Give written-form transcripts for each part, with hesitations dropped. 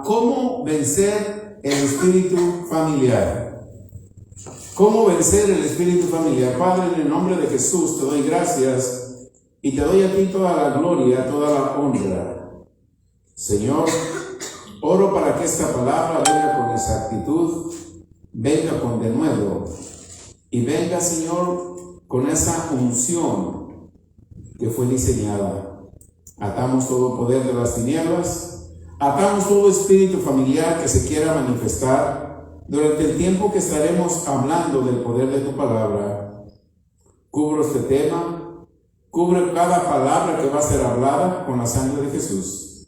¿Cómo vencer el espíritu familiar? ¿Cómo vencer el espíritu familiar? Padre, en el nombre de Jesús te doy gracias y te doy a ti toda la gloria, toda la honra. Señor, oro para que esta palabra venga con exactitud, venga con denuedo y venga, Señor, con esa unción que fue diseñada. Atamos todo poder de las tinieblas, atamos todo espíritu familiar que se quiera manifestar durante el tiempo que estaremos hablando del poder de tu palabra. Cubro este tema, cubre cada palabra que va a ser hablada con la sangre de Jesús.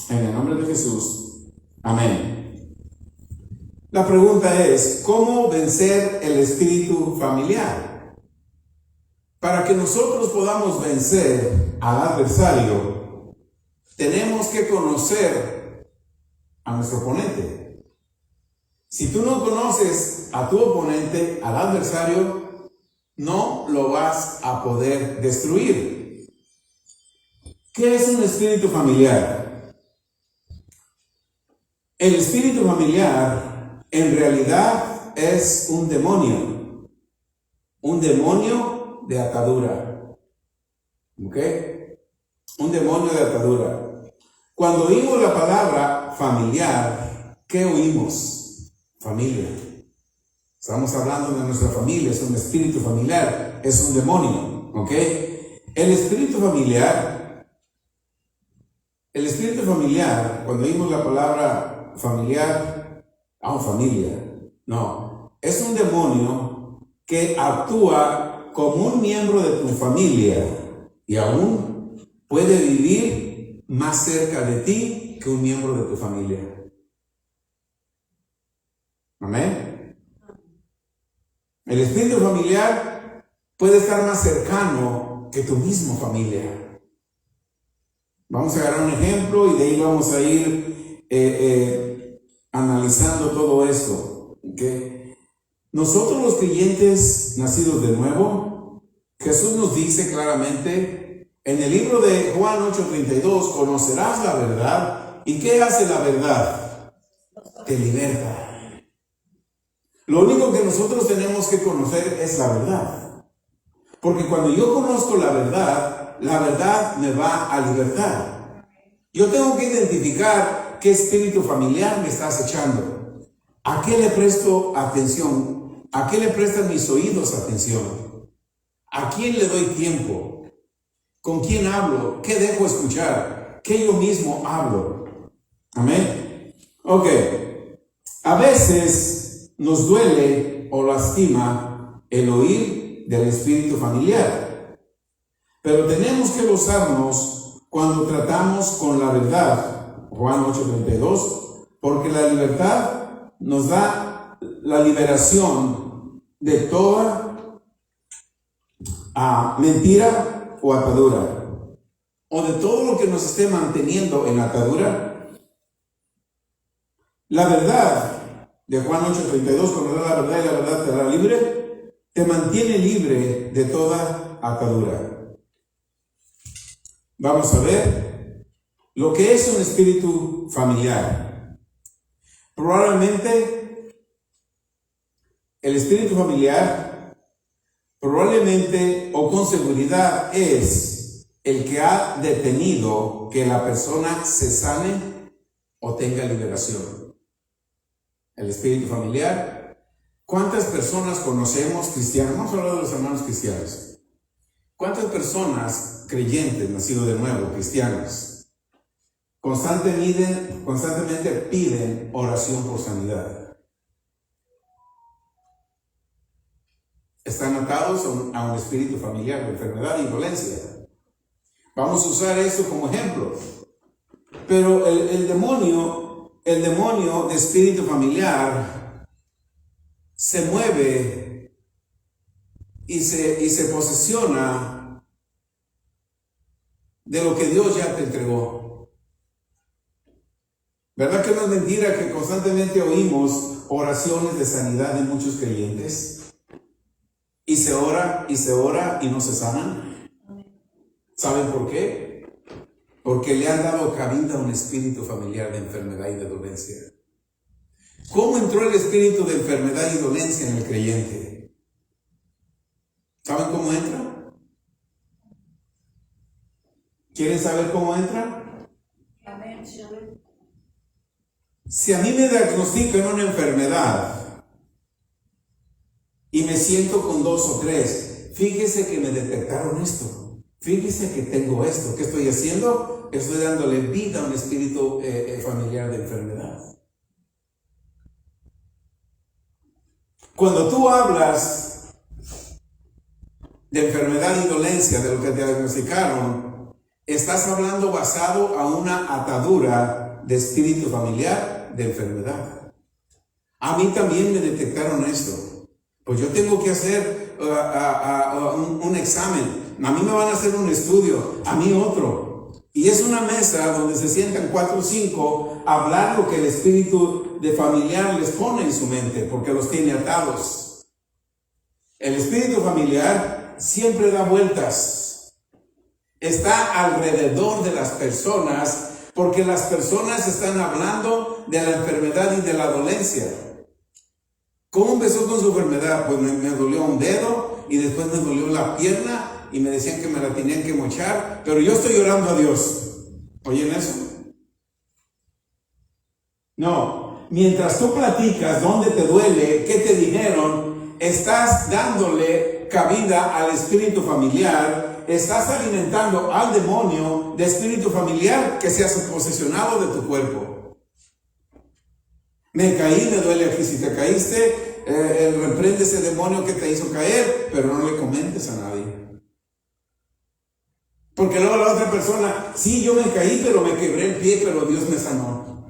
En el nombre de Jesús. Amén. La pregunta es, ¿cómo vencer el espíritu familiar? Para que nosotros podamos vencer al adversario, tenemos que conocer a nuestro oponente. Si tú no conoces a tu oponente, al adversario, no lo vas a poder destruir. ¿Qué es un espíritu familiar? El espíritu familiar en realidad es un demonio de atadura. ¿Ok? Un demonio de atadura. Cuando oímos la palabra familiar, ¿qué oímos? Familia. Estamos hablando de nuestra familia, es un espíritu familiar, es un demonio. ¿Ok? El espíritu familiar, cuando oímos la palabra familiar, familia, no, es un demonio que actúa como un miembro de tu familia y aún puede vivir más cerca de ti que un miembro de tu familia. Amén. El espíritu familiar puede estar más cercano que tu misma familia. Vamos a agarrar un ejemplo y de ahí vamos a ir analizando todo esto. ¿Okay? Nosotros los creyentes nacidos de nuevo, Jesús nos dice claramente en el libro de Juan 8:32, conocerás la verdad. ¿Y qué hace la verdad? Te liberta. Lo único que nosotros tenemos que conocer es la verdad. Porque cuando yo conozco la verdad me va a libertar. Yo tengo que identificar qué espíritu familiar me está acechando. ¿A qué le presto atención? ¿A qué le prestan mis oídos atención? ¿A quién le doy tiempo? ¿Con quién hablo? ¿Qué dejo escuchar? ¿Qué yo mismo hablo? Amén. Ok. A veces nos duele o lastima el oír del espíritu familiar. Pero tenemos que gozarnos cuando tratamos con la verdad. Juan 8:32. Porque la libertad nos da la liberación de toda mentira o atadura, o de todo lo que nos esté manteniendo en atadura. La verdad de Juan 8:32, conocer la verdad y la verdad te hará libre, te mantiene libre de toda atadura. Vamos a ver lo que es un espíritu familiar. Probablemente el espíritu familiar o con seguridad es el que ha detenido que la persona se sane o tenga liberación. El espíritu familiar. ¿Cuántas personas conocemos cristianos? Vamos a hablar de los hermanos cristianos. ¿Cuántas personas creyentes, nacidos de nuevo, cristianos, constantemente piden oración por sanidad? Están atados a un espíritu familiar de enfermedad y dolencia. Vamos a usar eso como ejemplo. Pero el demonio de espíritu familiar se mueve y se posesiona de lo que Dios ya te entregó. ¿Verdad que no es mentira que constantemente oímos oraciones de sanidad de muchos creyentes? Y se ora y no se sanan. ¿Saben por qué? Porque le han dado cabida a un espíritu familiar de enfermedad y de dolencia. ¿Cómo entró el espíritu de enfermedad y dolencia en el creyente? ¿Saben cómo entra? ¿Quieren saber cómo entra? Si a mí me diagnostican una enfermedad y me siento con 2 o 3, fíjese que me detectaron esto, fíjese que tengo esto, ¿qué estoy haciendo? Estoy dándole vida a un espíritu familiar de enfermedad. Cuando tú hablas de enfermedad y dolencia, de lo que te diagnosticaron, estás hablando basado a una atadura de espíritu familiar de enfermedad. A mí también me detectaron esto. Pues yo tengo que hacer un examen. A mí me van a hacer un estudio, a mí otro. Y es una mesa donde se sientan 4 o 5 a hablar lo que el espíritu de familiar les pone en su mente, porque los tiene atados. El espíritu familiar siempre da vueltas. Está alrededor de las personas, porque las personas están hablando de la enfermedad y de la dolencia. ¿Cómo empezó con su enfermedad? Pues me dolió un dedo y después me dolió la pierna y me decían que me la tenían que mochar, pero yo estoy orando a Dios. ¿Oyen eso? No. Mientras tú platicas dónde te duele, qué te dijeron, estás dándole cabida al espíritu familiar, estás alimentando al demonio de espíritu familiar que se ha posesionado de tu cuerpo. Me caí, me duele aquí. Si te caíste, reprende ese demonio que te hizo caer, pero no le comentes a nadie. Porque luego la otra persona, sí, yo me caí, pero me quebré el pie, pero Dios me sanó.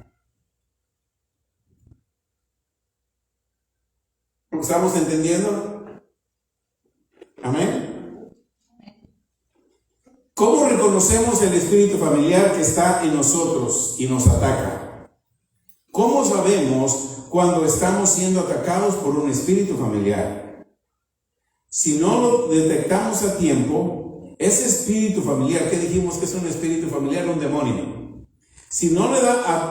¿Estamos entendiendo? Amén. ¿Cómo reconocemos el espíritu familiar que está en nosotros y nos ataca? ¿Cómo sabemos cuando estamos siendo atacados por un espíritu familiar? Si no lo detectamos a tiempo, ese espíritu familiar, ¿qué dijimos que es un espíritu familiar? Un demonio. Si no le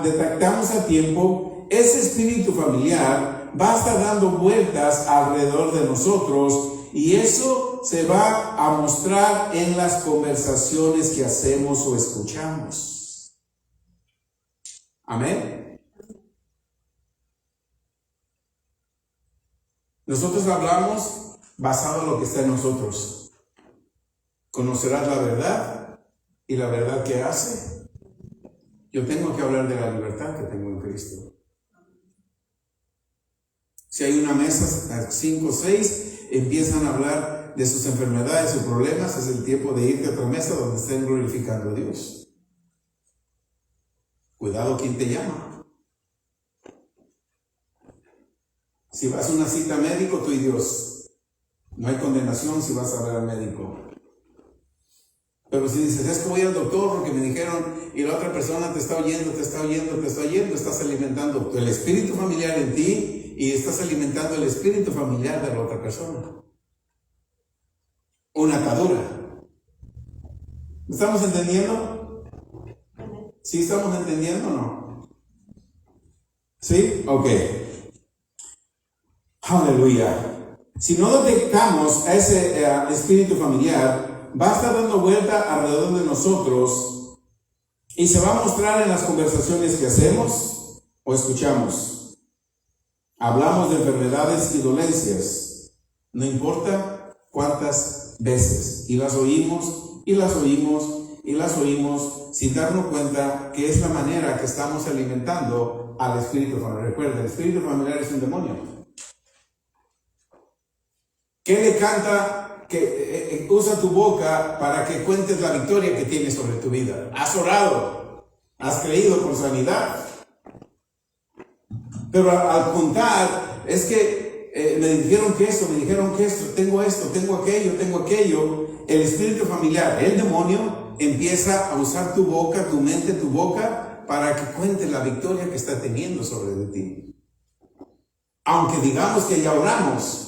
detectamos a tiempo, ese espíritu familiar va a estar dando vueltas alrededor de nosotros y eso se va a mostrar en las conversaciones que hacemos o escuchamos. Amén. Nosotros hablamos basado en lo que está en nosotros. Conocerás la verdad y la verdad que hace. Yo tengo que hablar de la libertad que tengo en Cristo. Si hay una mesa, 5 o 6 empiezan a hablar de sus enfermedades o problemas, es el tiempo de irte a otra mesa donde estén glorificando a Dios. Cuidado quien te llama. Si vas a una cita médico, tú y Dios. No hay condenación si vas a ver al médico. Pero si dices, es que voy al doctor porque me dijeron, y la otra persona te está oyendo, estás alimentando el espíritu familiar en ti y estás alimentando el espíritu familiar de la otra persona. Una atadura. ¿Estamos entendiendo? ¿Sí estamos entendiendo o no? ¿Sí? Ok. Aleluya. Si no detectamos a ese espíritu familiar, va a estar dando vuelta alrededor de nosotros y se va a mostrar en las conversaciones que hacemos o escuchamos. Hablamos de enfermedades y dolencias, no importa cuántas veces, y las oímos, y las oímos, y las oímos, sin darnos cuenta que es la manera que estamos alimentando al espíritu familiar. Recuerda, el espíritu familiar es un demonio. ¿Qué le canta? Que usa tu boca para que cuentes la victoria que tienes sobre tu vida. Has orado, has creído por sanidad, pero al contar es que me dijeron que esto, tengo aquello, el espíritu familiar, el demonio empieza a usar tu boca, tu mente, tu boca para que cuentes la victoria que está teniendo sobre de ti. Aunque digamos que ya oramos,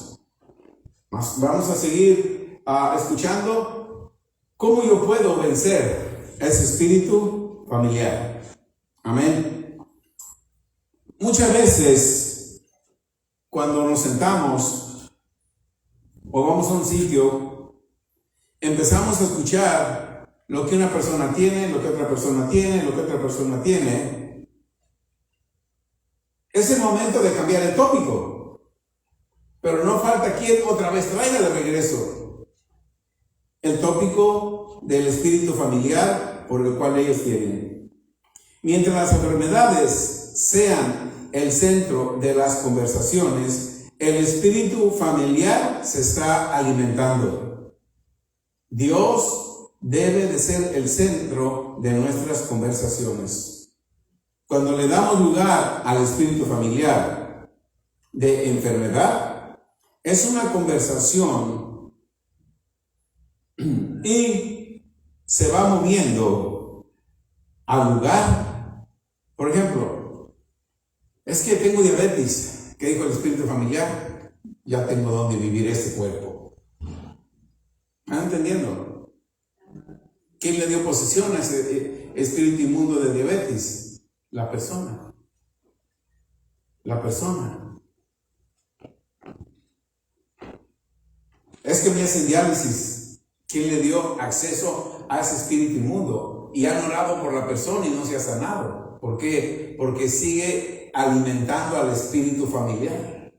vamos a seguir escuchando cómo yo puedo vencer a ese espíritu familiar. Amén. Muchas veces, cuando nos sentamos o vamos a un sitio, empezamos a escuchar lo que una persona tiene, lo que otra persona tiene, lo que otra persona tiene. Es el momento de cambiar el tópico, pero no falta quien otra vez traiga de regreso el tópico del espíritu familiar por el cual ellos tienen. Mientras las enfermedades sean el centro de las conversaciones, el espíritu familiar se está alimentando. Dios debe de ser el centro de nuestras conversaciones. Cuando le damos lugar al espíritu familiar de enfermedad, es una conversación y se va moviendo al lugar. Por ejemplo, es que tengo diabetes. ¿Qué dijo el espíritu familiar? Ya tengo donde vivir este cuerpo. ¿Están entendiendo? ¿Quién le dio posesión a ese espíritu inmundo de diabetes? La persona. La persona. Es que me hacen diálisis. ¿Quién le dio acceso a ese espíritu inmundo? Y han orado por la persona y no se ha sanado. ¿Por qué? Porque sigue alimentando al espíritu familiar.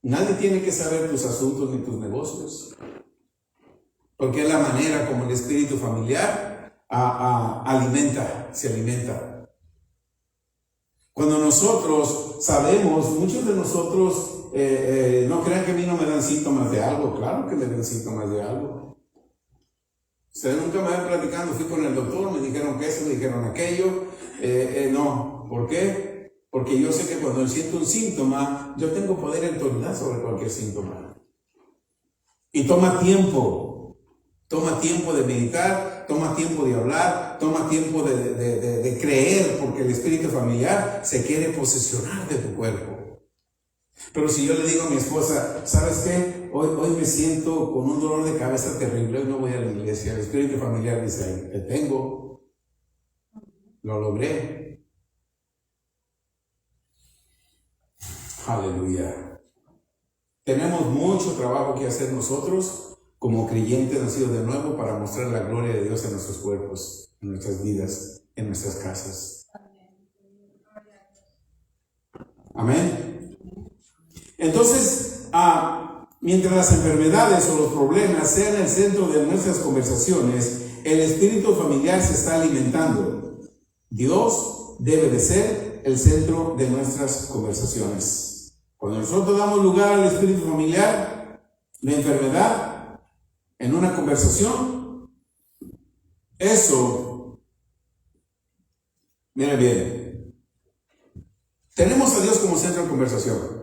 Nadie tiene que saber tus asuntos ni tus negocios. Porque es la manera como el espíritu familiar se alimenta. Cuando nosotros sabemos, muchos de nosotros, no crean que a mí no me dan síntomas de algo. Claro que me dan síntomas de algo. Ustedes nunca me van platicando, fui con el doctor, me dijeron que eso, me dijeron aquello. No, ¿por qué? Porque yo sé que cuando siento un síntoma, yo tengo poder y autoridad sobre cualquier síntoma. Y toma tiempo de meditar, toma tiempo de hablar, toma tiempo de creer, porque el espíritu familiar se quiere posesionar de tu cuerpo. Pero si yo le digo a mi esposa, ¿sabes qué? Hoy me siento con un dolor de cabeza terrible, hoy no voy a la iglesia. El espíritu familiar dice ahí, te tengo, lo logré. Aleluya. Tenemos mucho trabajo que hacer nosotros como creyentes nacidos de nuevo para mostrar la gloria de Dios en nuestros cuerpos, en nuestras vidas, en nuestras casas. Amén. Entonces, mientras las enfermedades o los problemas sean el centro de nuestras conversaciones, el espíritu familiar se está alimentando. Dios debe de ser el centro de nuestras conversaciones. Cuando nosotros damos lugar al espíritu familiar de enfermedad en una conversación, eso, mire bien, tenemos a Dios como centro de conversación,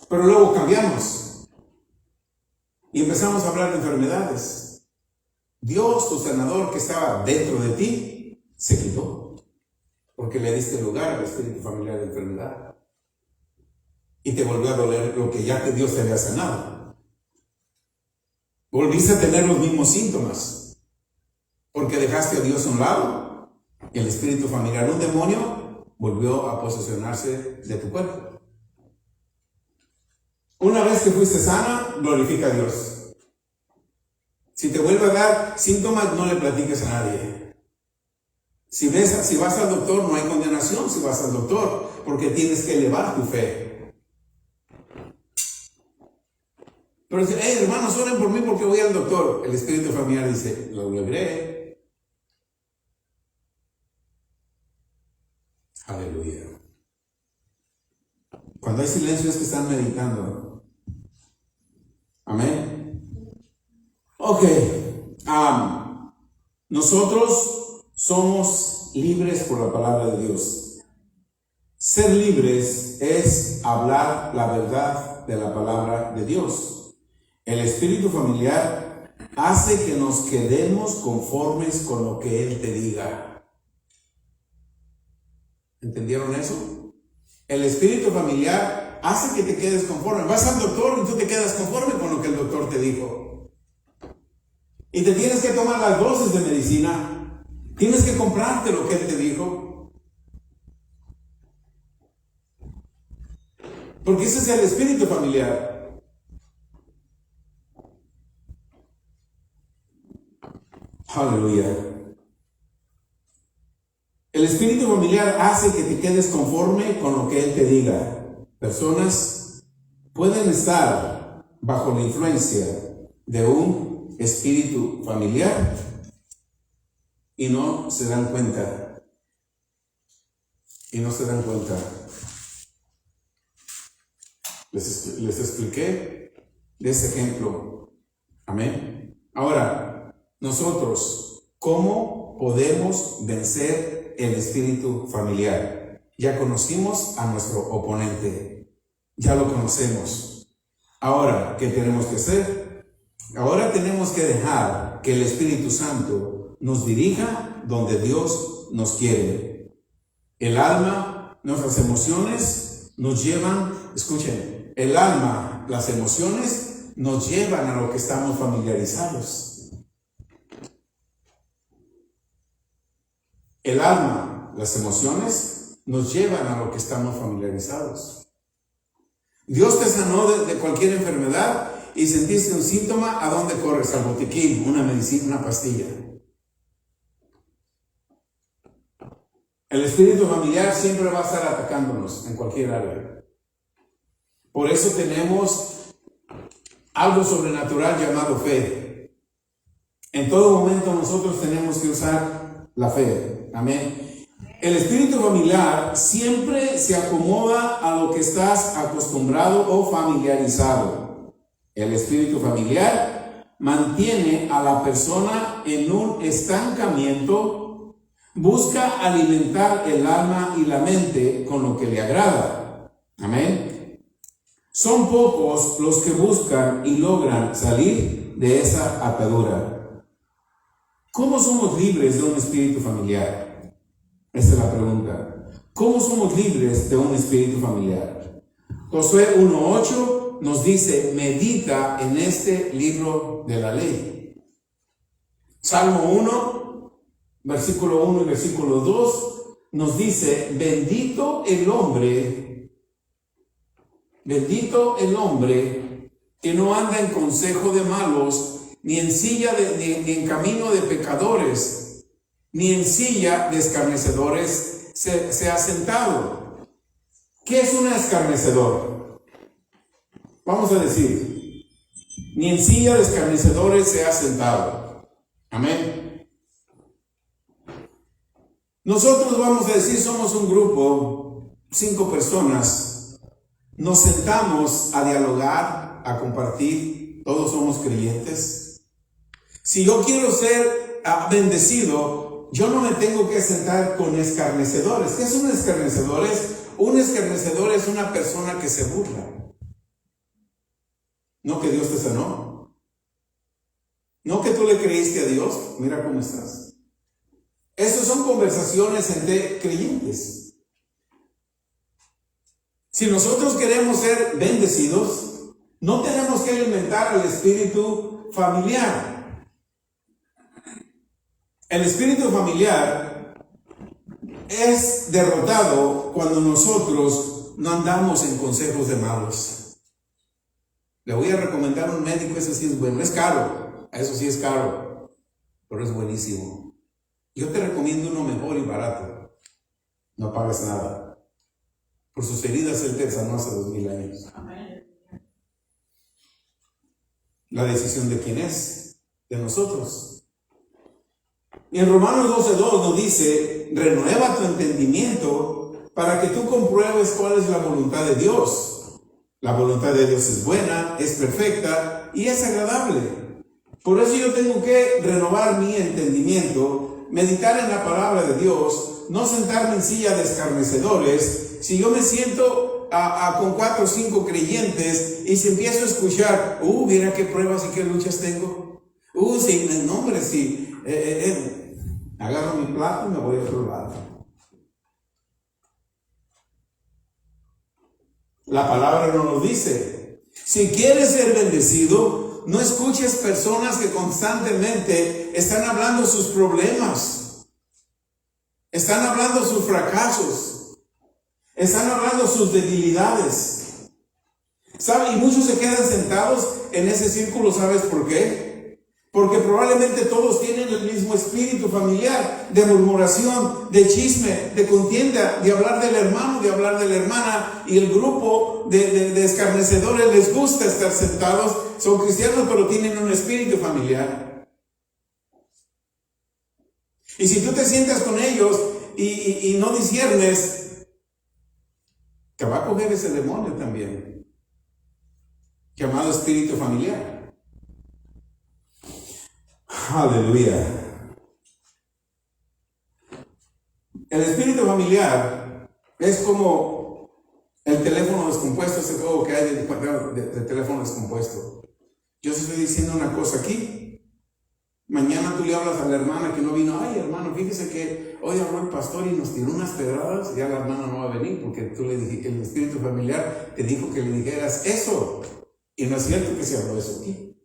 pero luego cambiamos y empezamos a hablar de enfermedades. Dios, tu sanador que estaba dentro de ti, se quitó porque le diste lugar al espíritu familiar de enfermedad y te volvió a doler lo que ya que Dios te había sanado. Volviste a tener los mismos síntomas porque dejaste a Dios a un lado y el espíritu familiar, un demonio, volvió a posesionarse de tu cuerpo. Una vez que fuiste sana, glorifica a Dios. Si te vuelve a dar síntomas, no le platiques a nadie. Si vas al doctor, no hay condenación si vas al doctor, porque tienes que elevar tu fe. Pero dice, hermanos, oren por mí porque voy al doctor. El espíritu familiar dice, lo logré. Aleluya. Cuando hay silencio es que están meditando. Amén. Ok. Nosotros somos libres por la palabra de Dios. Ser libres es hablar la verdad de la palabra de Dios. El espíritu familiar hace que nos quedemos conformes con lo que Él te diga. ¿Entendieron eso? El espíritu familiar hace que te quedes conforme. Vas al doctor y tú te quedas conforme con lo que el doctor te dijo. Y te tienes que tomar las dosis de medicina. Tienes que comprarte lo que Él te dijo. Porque ese es el espíritu familiar. Aleluya. El espíritu familiar hace que te quedes conforme con lo que Él te diga. Personas pueden estar bajo la influencia de un espíritu familiar y no se dan cuenta. Les expliqué de ese ejemplo. Amén. Ahora, nosotros, ¿cómo podemos vencer el espíritu familiar? Ya conocimos a nuestro oponente. Ya lo conocemos. Ahora, ¿qué tenemos que hacer? Ahora tenemos que dejar que el Espíritu Santo nos dirija donde Dios nos quiere. El alma, nuestras emociones nos llevan, escuchen, el alma, las emociones nos llevan a lo que estamos familiarizados. El alma, las emociones nos llevan a lo que estamos familiarizados. Dios te sanó de cualquier enfermedad y sentiste un síntoma, ¿a dónde corres? Al botiquín, una medicina, una pastilla. El espíritu familiar siempre va a estar atacándonos en cualquier área. Por eso tenemos algo sobrenatural llamado fe. En todo momento nosotros tenemos que usar la fe. Amén. El espíritu familiar siempre se acomoda a lo que estás acostumbrado o familiarizado. El espíritu familiar mantiene a la persona en un estancamiento, busca alimentar el alma y la mente con lo que le agrada. Amén. Son pocos los que buscan y logran salir de esa atadura. ¿Cómo somos libres de un espíritu familiar? Esa es la pregunta. ¿Cómo somos libres de un espíritu familiar? Josué 1:8 nos dice, medita en este libro de la ley. Salmo 1, versículo 1 y versículo 2 nos dice, bendito el hombre que no anda en consejo de malos, ni en ni en camino de pecadores, ni en silla de escarnecedores se ha sentado. ¿Qué es un escarnecedor? Vamos a decir, ni en silla de escarnecedores se ha sentado. Amén. Nosotros vamos a decir, somos un grupo, 5 personas, nos sentamos a dialogar, a compartir, todos somos creyentes. Si yo quiero ser bendecido, yo no me tengo que sentar con escarnecedores. ¿Qué es un escarnecedor? Un escarnecedor es una persona que se burla. No que Dios te sanó. No que tú le creíste a Dios. Mira cómo estás. Esas son conversaciones entre creyentes. Si nosotros queremos ser bendecidos, no tenemos que alimentar al espíritu familiar. El espíritu familiar es derrotado cuando nosotros no andamos en consejos de malos. Le voy a recomendar un médico, ese sí es bueno, es caro, eso sí es caro, pero es buenísimo. Yo te recomiendo uno mejor y barato, no pagas nada. Por sus heridas Él te sanó hace 2000 años. La decisión de quién es, de nosotros. Y en Romanos 12:2 nos dice, renueva tu entendimiento para que tú compruebes cuál es la voluntad de Dios. La voluntad de Dios es buena, es perfecta y es agradable. Por eso yo tengo que renovar mi entendimiento, meditar en la palabra de Dios, no sentarme en silla de escarnecedores. Si yo me siento con 4 o 5 creyentes y si empiezo a escuchar, mira qué pruebas y qué luchas tengo. Sí, no hombre, sí. Agarro mi plato y me voy a otro lado. La palabra no nos dice. Si quieres ser bendecido, no escuches personas que constantemente están hablando sus problemas. Están hablando sus fracasos. Están hablando sus debilidades. ¿Sabe? Y muchos se quedan sentados en ese círculo. ¿Sabes por qué? Porque probablemente todos tienen el mismo espíritu familiar, de murmuración, de chisme, de contienda, de hablar del hermano, de hablar de la hermana. Y el grupo de escarnecedores les gusta estar sentados. Son cristianos, pero tienen un espíritu familiar. Y si tú te sientas con ellos y no disciernes, te va a coger ese demonio también, llamado espíritu familiar. Aleluya. El espíritu familiar es como el teléfono descompuesto, ese juego que hay de teléfono descompuesto. Yo te estoy diciendo una cosa aquí. Mañana tú le hablas a la hermana que no vino. Ay, hermano, fíjese que hoy habló el pastor y nos tiró unas pedradas. Y ya la hermana no va a venir porque tú le dijiste, el espíritu familiar te dijo que le dijeras eso. Y no es cierto que se habló eso aquí.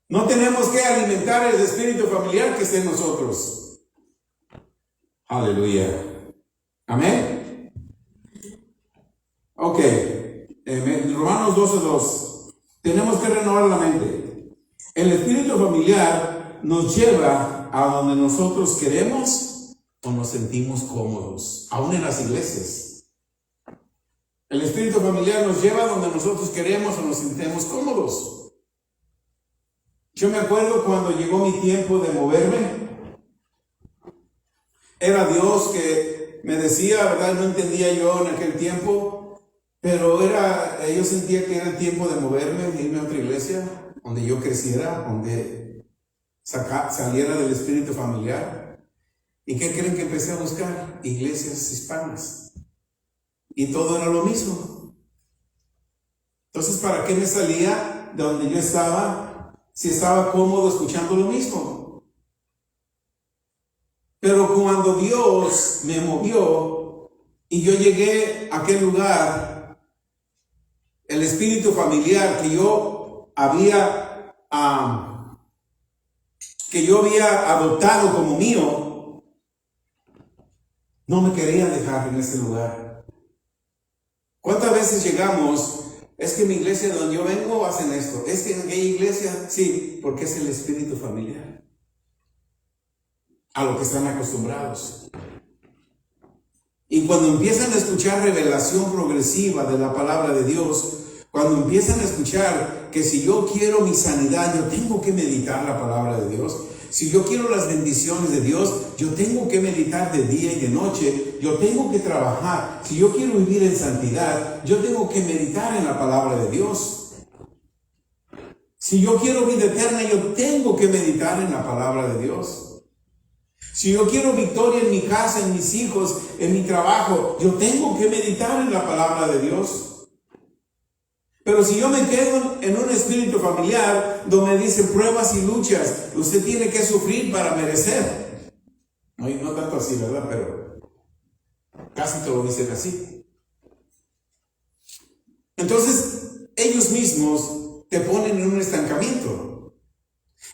No tenemos que alimentar el espíritu familiar que esté en nosotros. Aleluya. Amén. Ok. Romanos 12:2. Tenemos que renovar la mente. El espíritu familiar nos lleva a donde nosotros queremos o nos sentimos cómodos, aún en las iglesias. El espíritu familiar nos lleva a donde nosotros queremos o nos sentimos cómodos. Yo me acuerdo cuando llegó mi tiempo de moverme. Era Dios que me decía, ¿verdad? No entendía yo en aquel tiempo, pero yo sentía que era el tiempo de moverme, de irme a otra iglesia, donde yo creciera, donde saliera del espíritu familiar. ¿Y qué creen que empecé a buscar? Iglesias hispanas. Y todo era lo mismo. Entonces, ¿para qué me salía de donde yo estaba si estaba cómodo escuchando lo mismo? Pero cuando Dios me movió y yo llegué a aquel lugar, el espíritu familiar que yo había adoptado como mío, no me quería dejar en ese lugar. ¿Cuántas veces llegamos? Es que en mi iglesia donde yo vengo hacen esto. Es que en aquella iglesia, sí, porque es el espíritu familiar. A lo que están acostumbrados. Y cuando empiezan a escuchar revelación progresiva de la palabra de Dios, cuando empiezan a escuchar que si yo quiero mi sanidad, yo tengo que meditar la palabra de Dios. Si yo quiero las bendiciones de Dios, yo tengo que meditar de día y de noche. Yo tengo que trabajar. Si yo quiero vivir en santidad, yo tengo que meditar en la palabra de Dios. Si yo quiero vida eterna, yo tengo que meditar en la palabra de Dios. Si yo quiero victoria en mi casa, en mis hijos, en mi trabajo, yo tengo que meditar en la palabra de Dios. Pero si yo me quedo en un espíritu familiar donde dice pruebas y luchas, usted tiene que sufrir para merecer. No tanto así, ¿verdad? Pero casi te lo dicen así. Entonces, ellos mismos te ponen en un estancamiento.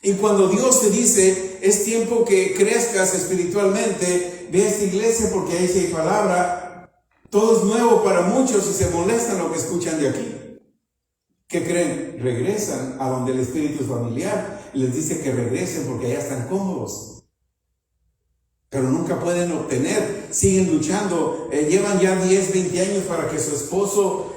Y cuando Dios te dice, es tiempo que crezcas espiritualmente, ve a esta iglesia porque ahí sí hay palabra, todo es nuevo para muchos y se molestan lo que escuchan de aquí. ¿Qué creen? Regresan a donde el espíritu familiar les dice que regresen porque allá están cómodos. Pero nunca pueden obtener, siguen luchando, llevan ya 10, 20 años para que su esposo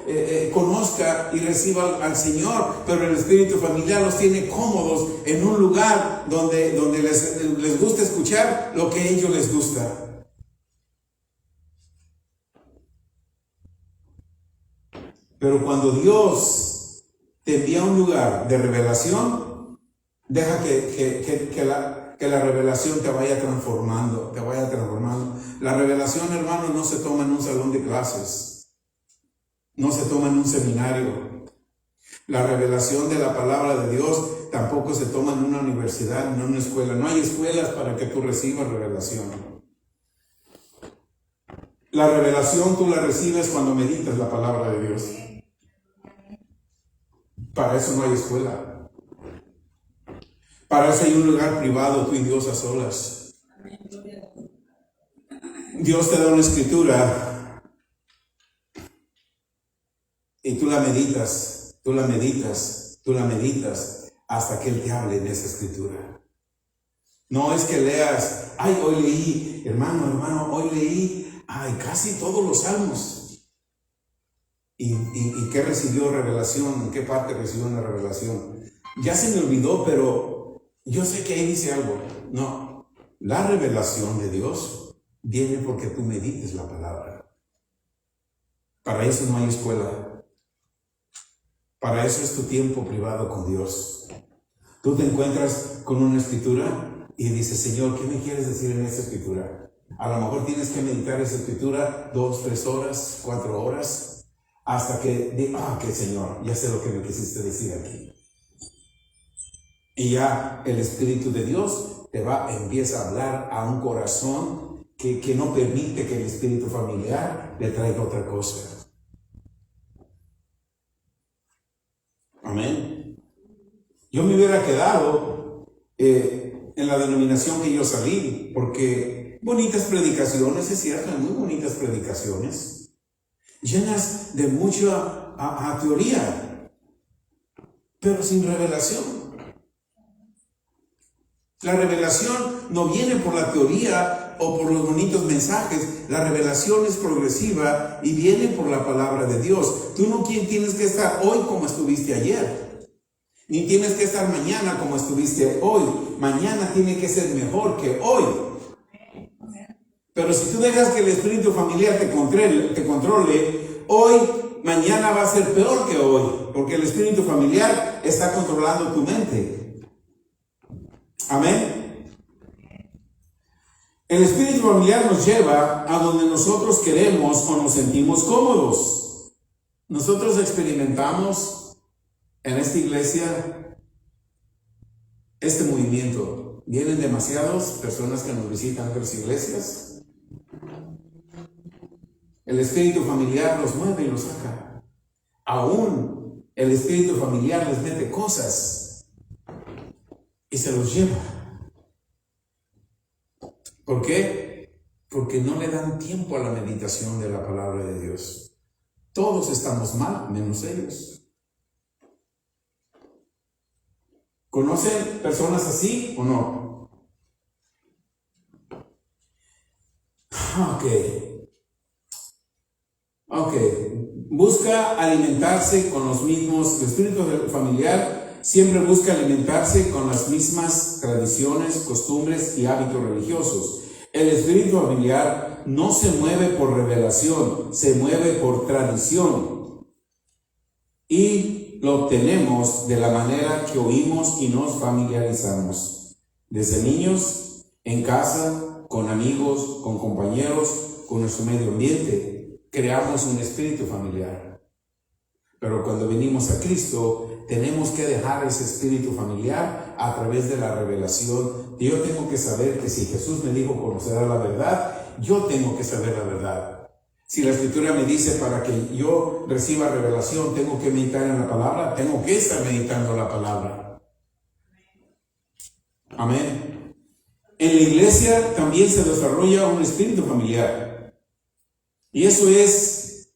conozca y reciba al Señor, pero el espíritu familiar los tiene cómodos en un lugar donde les gusta escuchar lo que a ellos les gusta. Pero cuando Dios te envía a un lugar de revelación, deja que la revelación te vaya transformando. La revelación, hermano, no se toma en un salón de clases, no se toma en un seminario. La revelación de la palabra de Dios tampoco se toma en una universidad, en una escuela. No hay escuelas para que tú recibas revelación. La revelación tú la recibes cuando meditas la palabra de Dios. Para eso no hay escuela. Para eso hay un lugar privado, tú y Dios a solas. Dios te da una escritura y tú la meditas, tú la meditas, tú la meditas hasta que Él te hable en esa escritura. No es que leas, ay, hoy leí, hermano, hoy leí, ay, casi todos los salmos. ¿Y qué recibió revelación? ¿En qué parte recibió una revelación? Ya se me olvidó, pero yo sé que ahí dice algo. No, la revelación de Dios viene porque tú medites la palabra. Para eso no hay escuela. Para eso es tu tiempo privado con Dios. Tú te encuentras con una escritura y dices, Señor, ¿qué me quieres decir en esta escritura? A lo mejor tienes que meditar esa escritura 2, 3 horas, 4 horas, hasta que que Señor, ya sé lo que me quisiste decir aquí. Y ya el Espíritu de Dios empieza a hablar a un corazón que no permite que el espíritu familiar le traiga otra cosa. Amén. Yo me hubiera quedado en la denominación que yo salí, porque bonitas predicaciones, es cierto, muy bonitas predicaciones, llenas de mucha teoría, pero sin revelación. La revelación no viene por la teoría o por los bonitos mensajes. La revelación es progresiva y viene por la palabra de Dios. Tú no tienes que estar hoy como estuviste ayer, ni tienes que estar mañana como estuviste hoy. Mañana tiene que ser mejor que hoy. Pero si tú dejas que el espíritu familiar te controle, hoy, mañana va a ser peor que hoy, porque el espíritu familiar está controlando tu mente. Amén. El espíritu familiar nos lleva a donde nosotros queremos o nos sentimos cómodos. Nosotros experimentamos en esta iglesia este movimiento. Vienen demasiadas personas que nos visitan otras iglesias. El espíritu familiar los mueve y los saca. Aún el espíritu familiar les mete cosas y se los lleva. ¿Por qué? Porque no le dan tiempo a la meditación de la palabra de Dios. Todos estamos mal, menos ellos. ¿Conocen personas así o no? Ok. Busca alimentarse con los mismos. El espíritu familiar siempre busca alimentarse con las mismas tradiciones, costumbres y hábitos religiosos. El espíritu familiar no se mueve por revelación, se mueve por tradición. Y lo obtenemos de la manera que oímos y nos familiarizamos. Desde niños, en casa, con amigos, con compañeros, con nuestro medio ambiente, creamos un espíritu familiar. Pero cuando venimos a Cristo, tenemos que dejar ese espíritu familiar a través de la revelación. Yo tengo que saber que si Jesús me dijo conocerá la verdad, yo tengo que saber la verdad. Si la Escritura me dice para que yo reciba revelación, tengo que meditar en la palabra, tengo que estar meditando la palabra. Amén. En la iglesia también se desarrolla un espíritu familiar. Y eso es,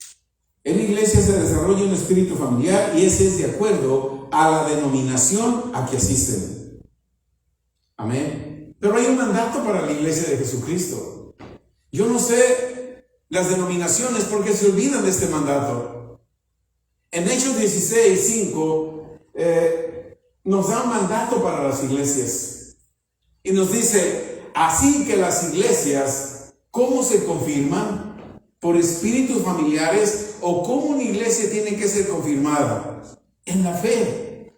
en la iglesia se desarrolla un espíritu familiar y ese es de acuerdo a la denominación a que asisten. Amén. Pero hay un mandato para la iglesia de Jesucristo. Yo no sé las denominaciones porque se olvidan de este mandato. En Hechos 16:5 nos da un mandato para las iglesias. Y nos dice, así que las iglesias, ¿cómo se confirman? ¿Por espíritus familiares? ¿O cómo una iglesia tiene que ser confirmada? En la fe.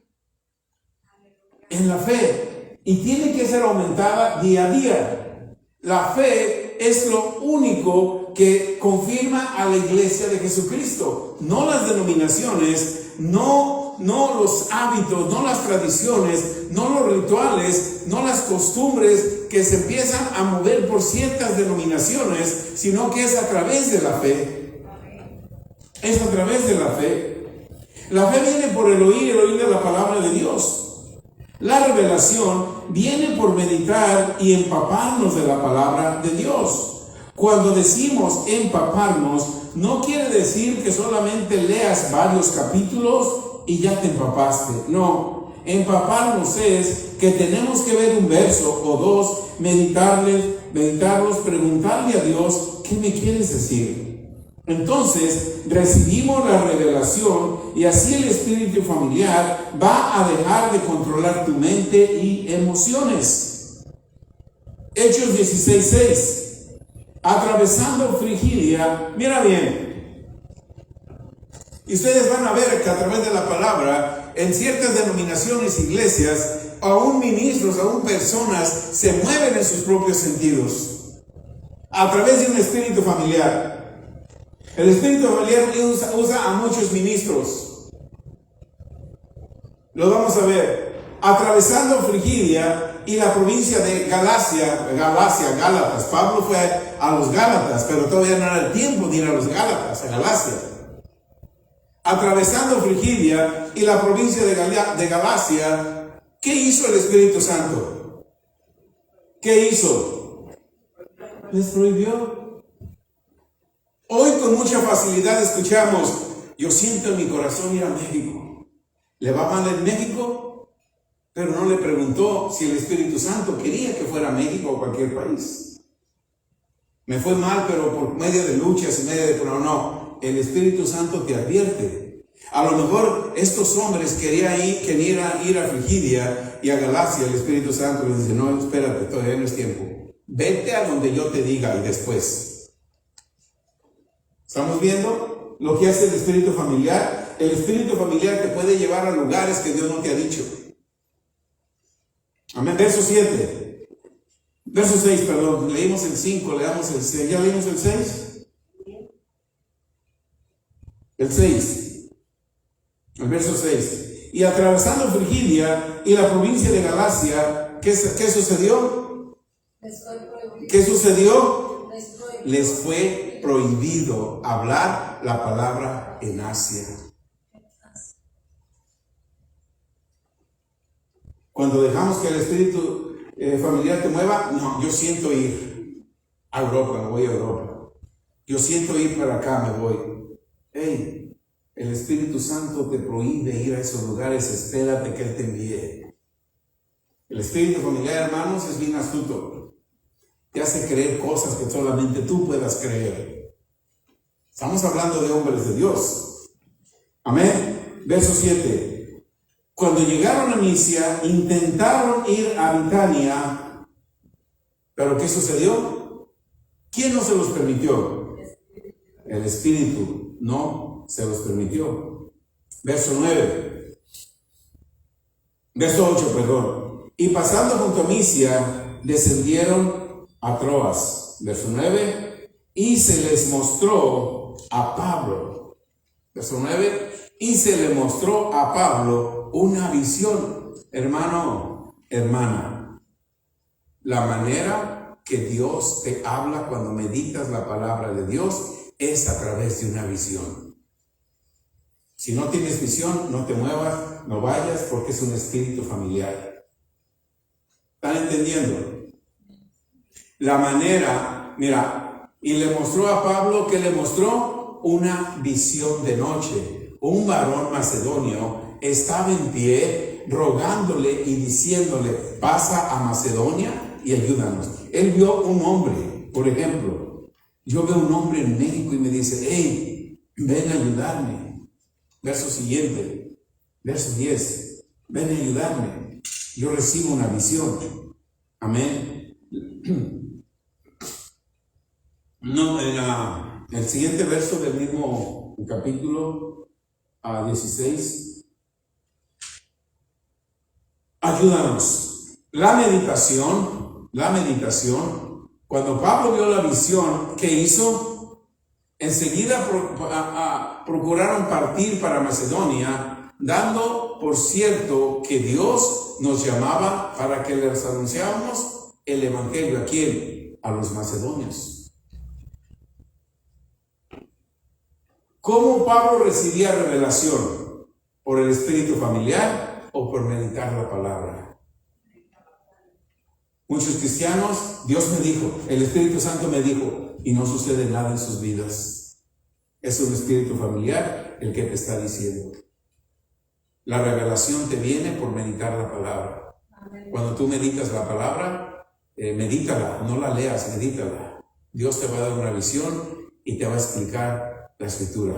En la fe. Y tiene que ser aumentada día a día. La fe es lo único que confirma a la iglesia de Jesucristo. No las denominaciones, no los hábitos, no las tradiciones, no los rituales, no las costumbres que se empiezan a mover por ciertas denominaciones, sino que es a través de la fe. Es a través de la fe. La fe viene por el oír de la palabra de Dios. La revelación viene por meditar y empaparnos de la palabra de Dios. Cuando decimos empaparnos, no quiere decir que solamente leas varios capítulos y ya te empapaste. No, empaparnos es que tenemos que ver un verso o dos, meditarlos, preguntarle a Dios, ¿qué me quieres decir? Entonces recibimos la revelación y así el espíritu familiar va a dejar de controlar tu mente y emociones. Hechos 16:6. Atravesando Frigidia, mira bien, y ustedes van a ver que a través de la palabra, en ciertas denominaciones, iglesias, aún ministros, aún personas, se mueven en sus propios sentidos, a través de un espíritu familiar. El espíritu familiar usa a muchos ministros. Lo vamos a ver. Atravesando Frigidia y la provincia de Gálatas. Pablo fue a los Gálatas, pero todavía no era el tiempo de ir a los Gálatas, a Galacia. Atravesando Frigidia y la provincia de Galacia, ¿qué hizo el Espíritu Santo? ¿Qué hizo? Les prohibió. Hoy con mucha facilidad escuchamos, yo siento en mi corazón ir a México. ¿Le va mal en México? Pero no le preguntó si el Espíritu Santo quería que fuera a México o cualquier país. Me fue mal, pero por medio de luchas y medio de... No, el Espíritu Santo te advierte. A lo mejor estos hombres querían ir a Frigidia y a Galacia. El Espíritu Santo les dice, no, espérate, todavía no es tiempo. Vete a donde yo te diga y después. ¿Estamos viendo lo que hace el espíritu familiar? El espíritu familiar te puede llevar a lugares que Dios no te ha dicho. Amén. Verso 7. Verso 6, perdón. Leímos el 5, leamos el 6. ¿Ya leímos el 6? El 6. El verso 6. Y atravesando Frigidia y la provincia de Galacia, ¿qué sucedió? ¿Qué sucedió? Les fue prohibido hablar la palabra en Asia. Cuando dejamos que el espíritu familiar te mueva, no, yo siento ir a Europa, me voy a Europa. Yo siento ir para acá, me voy. Hey, el Espíritu Santo te prohíbe ir a esos lugares, espérate que Él te envíe. El espíritu familiar, hermanos, es bien astuto. Te hace creer cosas que solamente tú puedas creer. Estamos hablando de hombres de Dios. Amén. Verso 7. Cuando llegaron a Misia, intentaron ir a Betania. ¿Pero qué sucedió? ¿Quién no se los permitió? El Espíritu no se los permitió. Verso 9. Verso 8, perdón. Y pasando junto a Misia, descendieron a Troas, verso 9, y se les mostró a Pablo, verso 9, y se le mostró a Pablo una visión. Hermano, hermana, la manera que Dios te habla cuando meditas la palabra de Dios es a través de una visión. Si no tienes visión, no te muevas, no vayas, porque es un espíritu familiar. ¿Están entendiendo? La manera, mira, y le mostró a Pablo, que le mostró una visión de noche. Un varón macedonio estaba en pie rogándole y diciéndole, pasa a Macedonia y ayúdanos. Él vio un hombre, por ejemplo, yo veo un hombre en México y me dice, hey, ven a ayudarme. Verso siguiente, verso 10, ven a ayudarme. Yo recibo una visión. Amén. No, en el siguiente verso del mismo capítulo 16, ayúdanos. La meditación, cuando Pablo vio la visión, ¿qué hizo? Enseguida procuraron partir para Macedonia, dando por cierto que Dios nos llamaba para que les anunciáramos el evangelio. ¿A quién? A los macedonios. ¿Cómo Pablo recibía revelación? ¿Por el espíritu familiar o por meditar la palabra? Muchos cristianos, Dios me dijo, el Espíritu Santo me dijo, y no sucede nada en sus vidas. Es un espíritu familiar el que te está diciendo. La revelación te viene por meditar la palabra. Cuando tú meditas la palabra, medítala, no la leas, medítala. Dios te va a dar una visión y te va a explicar la escritura.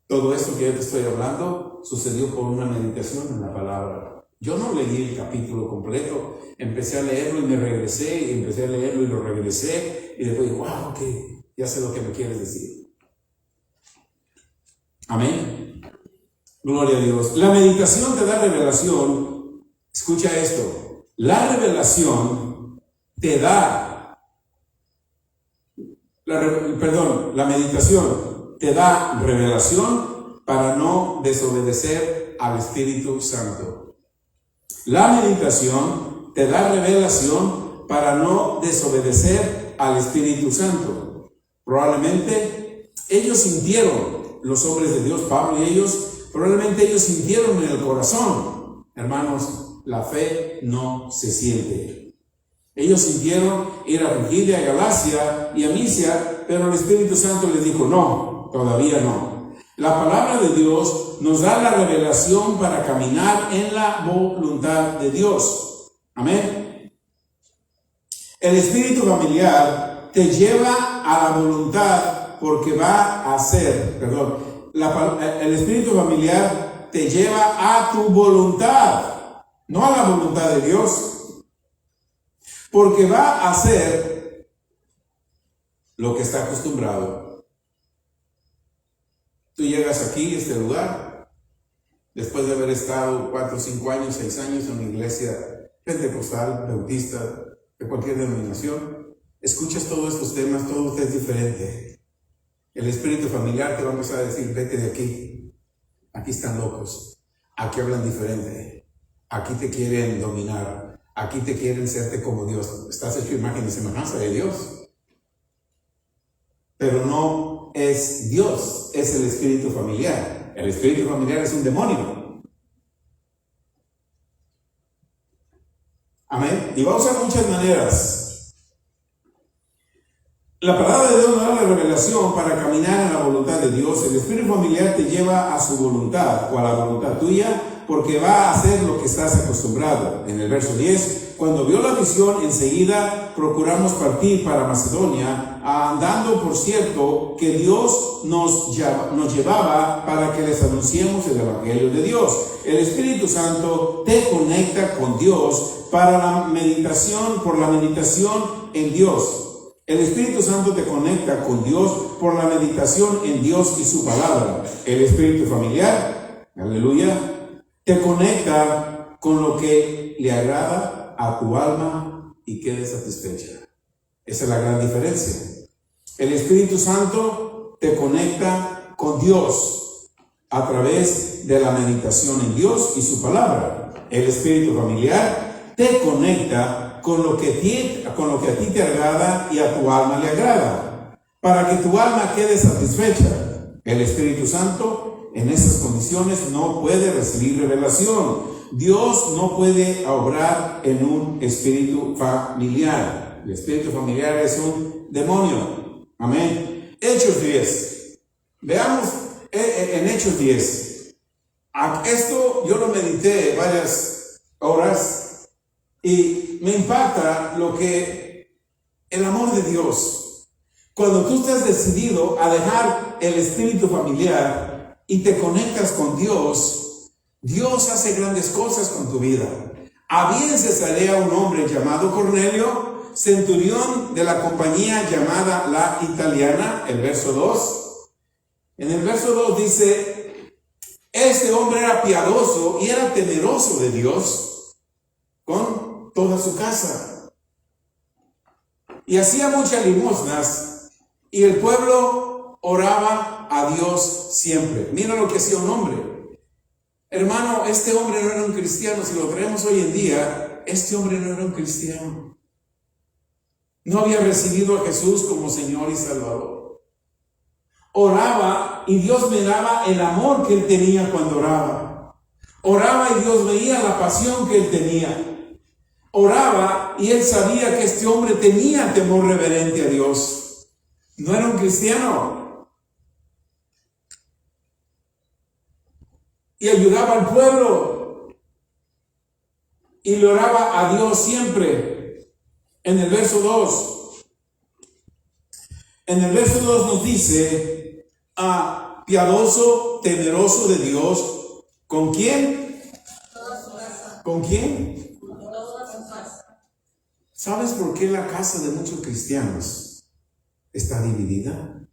Todo esto que yo te estoy hablando sucedió por una meditación en la palabra. Yo no leí el capítulo completo, empecé a leerlo y me regresé, y empecé a leerlo y lo regresé, y después digo, wow, ok, ya sé lo que me quieres decir. Amén. Gloria a Dios. La meditación te da revelación. Escucha esto. La revelación te da, la meditación te da revelación para no desobedecer al Espíritu Santo. La meditación te da revelación para no desobedecer al Espíritu Santo. Probablemente ellos sintieron, los hombres de Dios, Pablo y ellos, probablemente ellos sintieron en el corazón, hermanos, la fe no se siente. Ellos sintieron ir a Frigia, a Galacia y a Misia, pero el Espíritu Santo les dijo, no, todavía no. La palabra de Dios nos da la revelación para caminar en la voluntad de Dios. Amén. El espíritu familiar te lleva a la voluntad porque va a hacer, el espíritu familiar te lleva a tu voluntad, no a la voluntad de Dios. Porque va a hacer lo que está acostumbrado. Tú llegas aquí, a este lugar, después de haber estado 4, 5 años, 6 años en una iglesia pentecostal, bautista, de cualquier denominación, escuchas todos estos temas, todo es diferente. El espíritu familiar te va a empezar a decir, vete de aquí. Aquí están locos. Aquí hablan diferente. Aquí te quieren dominar. Aquí te quieren serte como Dios. Estás hecho imagen y semejanza de Dios. Pero no es Dios, es el espíritu familiar. El espíritu familiar es un demonio. Amén. Y va a usar muchas maneras. La palabra de Dios nos da la revelación para caminar en la voluntad de Dios. El espíritu familiar te lleva a su voluntad o a la voluntad tuya porque va a hacer lo que estás acostumbrado. En el verso 10, cuando vio la visión, enseguida procuramos partir para Macedonia, andando por cierto que Dios nos llevaba para que les anunciemos el Evangelio de Dios. El Espíritu Santo te conecta con Dios para la meditación, por la meditación en Dios. El Espíritu Santo te conecta con Dios por la meditación en Dios y su palabra. El Espíritu familiar, aleluya, te conecta con lo que le agrada a tu alma y quede satisfecha. Esa es la gran diferencia. El Espíritu Santo te conecta con Dios a través de la meditación en Dios y su palabra. El Espíritu familiar te conecta con lo que a ti te agrada y a tu alma le agrada, para que tu alma quede satisfecha. El Espíritu Santo en esas condiciones no puede recibir revelación. Dios no puede obrar en un espíritu familiar. El espíritu familiar es un demonio. Amén. Hechos 10. Veamos en Hechos 10. Esto yo lo medité varias horas y me impacta el amor de Dios. Cuando tú estás decidido a dejar el espíritu familiar y te conectas con Dios, Dios hace grandes cosas con tu vida. A bien Cesarea un hombre llamado Cornelio, centurión de la compañía llamada La Italiana, el verso 2. En el verso 2 dice, este hombre era piadoso y era temeroso de Dios con toda su casa. Y hacía muchas limosnas y el pueblo oraba a Dios siempre. Mira lo que hacía un hombre. Hermano, este hombre no era un cristiano. Si lo traemos hoy en día, este hombre no era un cristiano. No había recibido a Jesús como Señor y Salvador. Oraba y Dios miraba el amor que él tenía cuando oraba. Oraba y Dios veía la pasión que él tenía. oraba y él sabía que este hombre tenía temor reverente a Dios. No era un cristiano. Y ayudaba al pueblo. Y le oraba a Dios siempre. En el verso 2. En el verso 2 nos dice, piadoso, temeroso de Dios. ¿Con quién? ¿Con quién? ¿Sabes por qué la casa de muchos cristianos está dividida?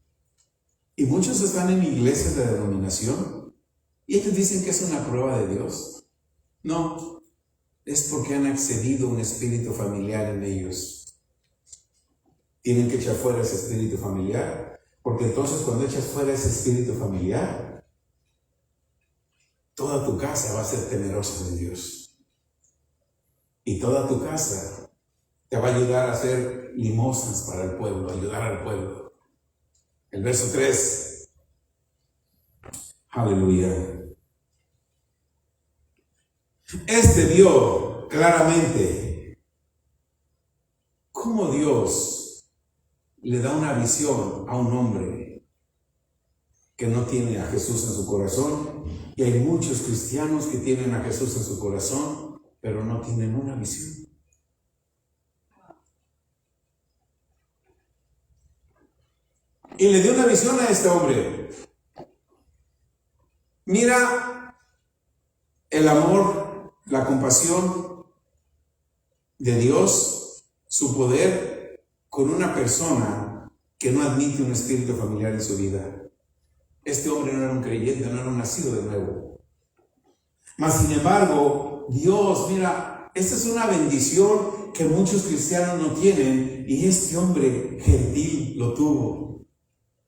Y muchos están en iglesias de denominación y ellos dicen que es una prueba de Dios. No, es porque han accedido a un espíritu familiar en ellos. Tienen que echar fuera ese espíritu familiar, porque entonces cuando echas fuera ese espíritu familiar, toda tu casa va a ser temerosa de Dios. Y toda tu casa te va a ayudar a hacer limosnas para el pueblo, ayudar al pueblo. El verso 3. Aleluya. Este vio claramente cómo Dios le da una visión a un hombre que no tiene a Jesús en su corazón. Y hay muchos cristianos que tienen a Jesús en su corazón, pero no tienen una visión. Y le dio una visión a este hombre. Mira el amor, la compasión de Dios, su poder con una persona que no admite un espíritu familiar en su vida. Este hombre no era un creyente, no era un nacido de nuevo. Mas sin embargo, Dios, mira, esta es una bendición que muchos cristianos no tienen, y este hombre gentil lo tuvo.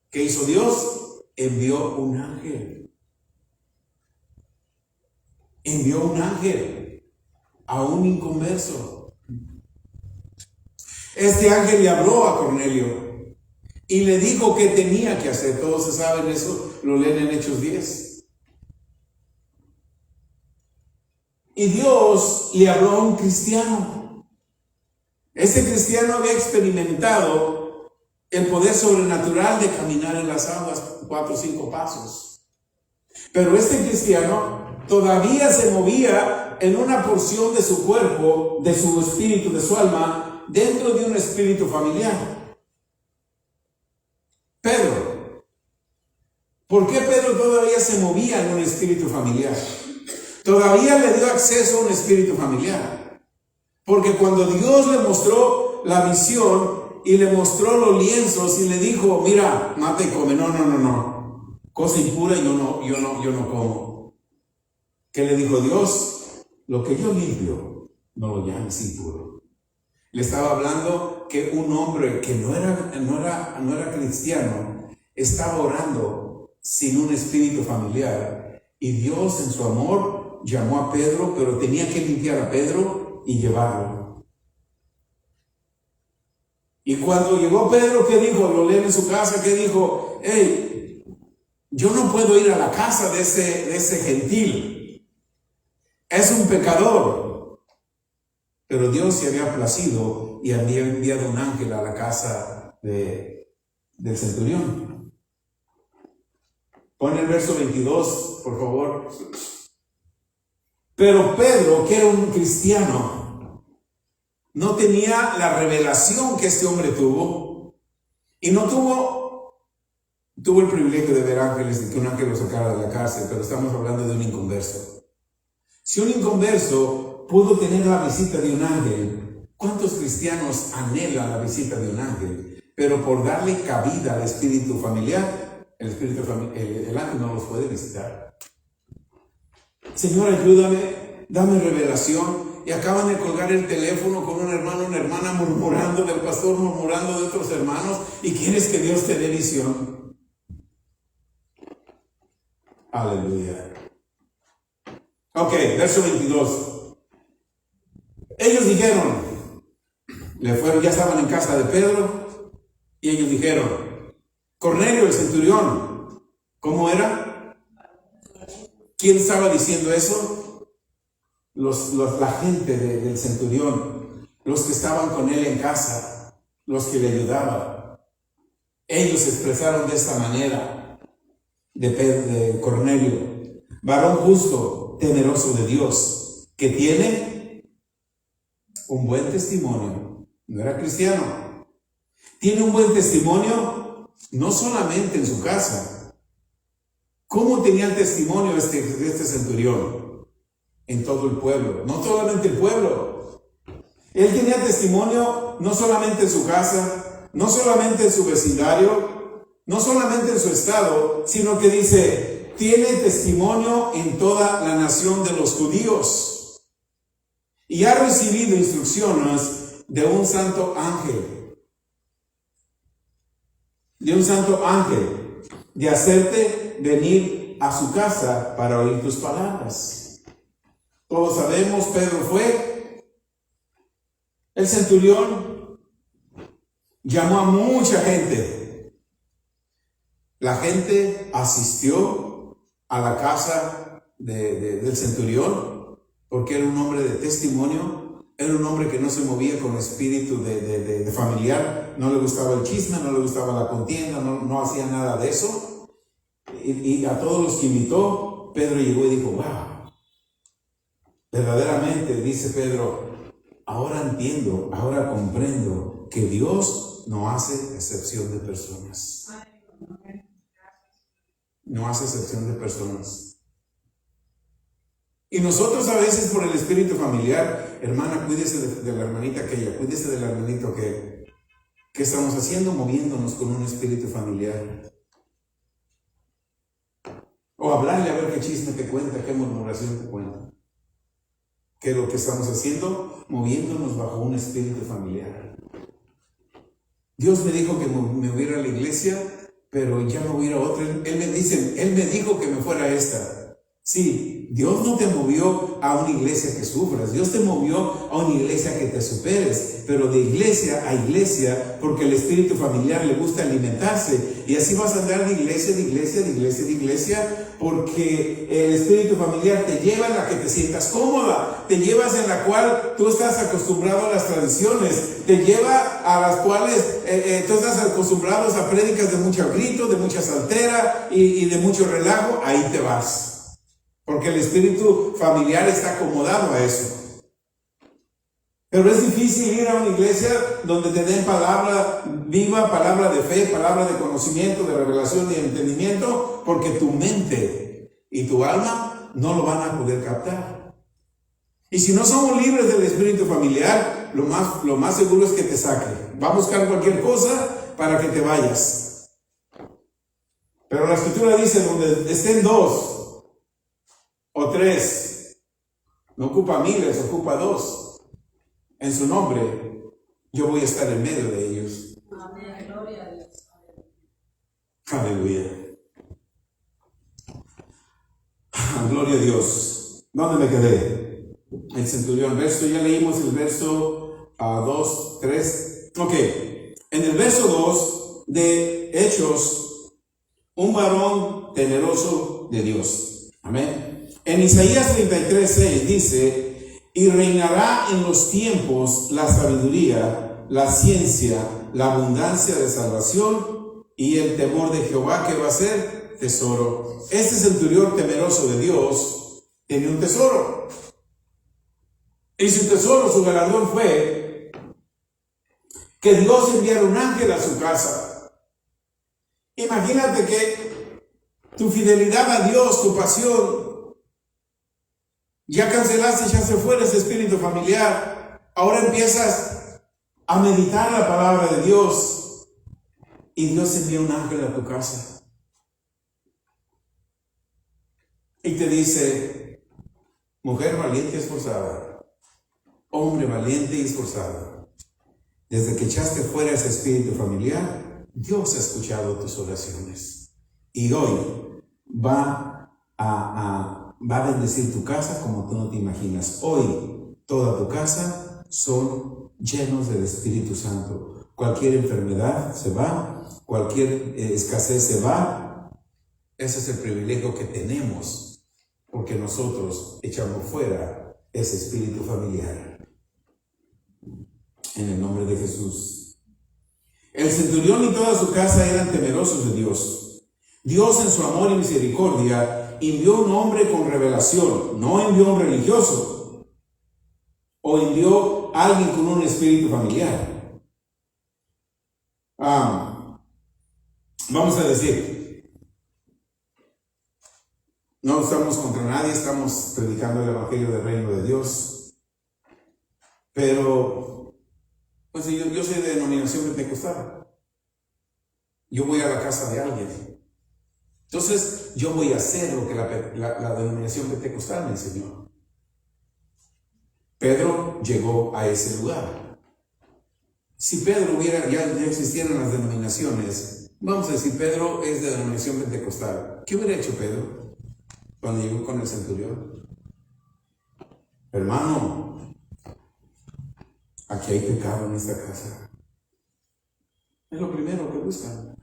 ¿Qué hizo Dios? Envió un ángel. Envió un ángel a un inconverso. Este ángel le habló a Cornelio y le dijo qué tenía que hacer. Todos se saben eso, lo leen en Hechos 10. Y Dios le habló a un cristiano. Ese cristiano había experimentado el poder sobrenatural de caminar en las aguas 4 o 5 pasos. Pero este cristiano todavía se movía en una porción de su cuerpo, de su espíritu, de su alma, dentro de un espíritu familiar. Pedro. ¿Por qué Pedro todavía se movía en un espíritu familiar? Todavía le dio acceso a un espíritu familiar. Porque cuando Dios le mostró la visión y le mostró los lienzos y le dijo, mira, mata y come. No. Cosa impura yo no como. ¿Qué le dijo Dios? Lo que yo limpio, no lo llames impuro. Le estaba hablando que un hombre que no era cristiano estaba orando sin un espíritu familiar. Y Dios en su amor llamó a Pedro, pero tenía que limpiar a Pedro y llevarlo. Y cuando llegó Pedro, ¿qué dijo? Lo leen en su casa, ¿qué dijo? Hey, yo no puedo ir a la casa de ese gentil. Es un pecador. Pero Dios se había placido y había enviado un ángel a la casa del centurión. Pon el verso 22, por favor. Pero Pedro, que era un cristiano, no tenía la revelación que este hombre tuvo, y no tuvo el privilegio de ver ángeles y que un ángel lo sacara de la cárcel, pero estamos hablando de un inconverso. Si un inconverso pudo tener la visita de un ángel, ¿cuántos cristianos anhelan la visita de un ángel? Pero por darle cabida al espíritu familiar, el ángel no los puede visitar. Señor, ayúdame, dame revelación. Y acaban de colgar el teléfono con un hermano, una hermana murmurando del pastor, murmurando de otros hermanos, y quieres que Dios te dé visión. Aleluya. Ok, verso 22. Ellos dijeron, ya estaban en casa de Pedro, y ellos dijeron, Cornelio el centurión, ¿cómo era? ¿Quién estaba diciendo eso? La gente del centurión. los que estaban con él en casa, los que le ayudaban, ellos se expresaron de esta manera de Cornelio: varón justo, temeroso de Dios, que tiene un buen testimonio. No era cristiano. Tiene un buen testimonio no solamente en su casa. ¿Cómo tenía el testimonio este centurión? En todo el pueblo. No solamente el pueblo. Él tenía testimonio no solamente en su casa, no solamente en su vecindario, no solamente en su estado, sino que dice, tiene testimonio en toda la nación de los judíos. Y ha recibido instrucciones de un santo ángel. De un santo ángel. De hacerte venir a su casa para oír tus palabras. Todos sabemos, Pedro fue. El centurión llamó a mucha gente. La gente asistió a la casa del centurión porque era un hombre de testimonio, era un hombre que no se movía con espíritu de familiar, no le gustaba el chisme, no le gustaba la contienda, no hacía nada de eso. Y a todos los que invitó, Pedro llegó y dijo, wow, verdaderamente, dice Pedro, ahora entiendo, ahora comprendo que Dios no hace excepción de personas. No hace excepción de personas. Y nosotros a veces por el espíritu familiar, hermana, cuídese de la hermanita aquella, cuídese del hermanito que estamos haciendo, moviéndonos con un espíritu familiar. O hablarle a ver qué chisme te cuenta, qué murmuración te cuenta. ¿Qué es lo que estamos haciendo? Moviéndonos bajo un espíritu familiar. Dios me dijo que me hubiera a la iglesia, pero ya no hubiera otra. Él me dijo que me fuera a esta. Sí, Dios no te movió a una iglesia que sufras. Dios te movió a una iglesia que te superes. Pero de iglesia a iglesia, porque el espíritu familiar le gusta alimentarse. Y así vas a andar de iglesia, de iglesia, de iglesia, de iglesia, porque el espíritu familiar te lleva en la que te sientas cómoda, te llevas en la cual tú estás acostumbrado a las tradiciones, te lleva a las cuales tú estás acostumbrado a prédicas de mucho grito, de mucha saltera y de mucho relajo. Ahí te vas, porque el espíritu familiar está acomodado a eso. Pero es difícil ir a una iglesia donde te den palabra viva, palabra de fe, palabra de conocimiento, de revelación y de entendimiento, porque tu mente y tu alma no lo van a poder captar. Y si no somos libres del espíritu familiar, lo más seguro es que te saque. Va a buscar cualquier cosa para que te vayas. Pero la escritura dice, donde estén dos o tres, no ocupa miles, ocupa dos. En su nombre, yo voy a estar en medio de ellos. Amén. Gloria a Dios. Aleluya. Gloria a Dios. ¿Dónde me quedé? El centurión. Ya leímos el verso 2, 3. Ok. En el verso 2 de Hechos, un varón temeroso de Dios. Amén. En Isaías 33, 6 dice, y reinará en los tiempos la sabiduría, la ciencia, la abundancia de salvación y el temor de Jehová, que va a ser tesoro. Este centurión temeroso de Dios tenía un tesoro. Y su tesoro, su galardón fue que Dios enviara un ángel a su casa. Imagínate que tu fidelidad a Dios, tu pasión, ya cancelaste, ya se fue ese espíritu familiar. Ahora empiezas a meditar la palabra de Dios. Y Dios envía un ángel a tu casa. Y te dice, mujer valiente y esforzada, hombre valiente y esforzado, desde que echaste fuera ese espíritu familiar, Dios ha escuchado tus oraciones. Y hoy va a bendecir tu casa como tú no te imaginas. Hoy toda tu casa son llenos del Espíritu Santo. Cualquier enfermedad se va, cualquier escasez se va. Ese es el privilegio que tenemos, porque nosotros echamos fuera ese espíritu familiar. En el nombre de Jesús. El centurión y toda su casa eran temerosos de Dios. Dios, en su amor y misericordia, envió un hombre con revelación, no envió un religioso, o envió a alguien con un espíritu familiar. Vamos a decir, no estamos contra nadie, estamos predicando el evangelio del reino de Dios, pero pues yo soy de denominación pentecostal. Yo voy a la casa de alguien. Entonces, yo voy a hacer lo que la denominación pentecostal me enseñó. Pedro llegó a ese lugar. Si Pedro ya existieran las denominaciones, vamos a decir, Pedro es de denominación pentecostal. ¿Qué hubiera hecho Pedro cuando llegó con el centurión? Hermano, aquí hay pecado en esta casa. Es lo primero que buscan.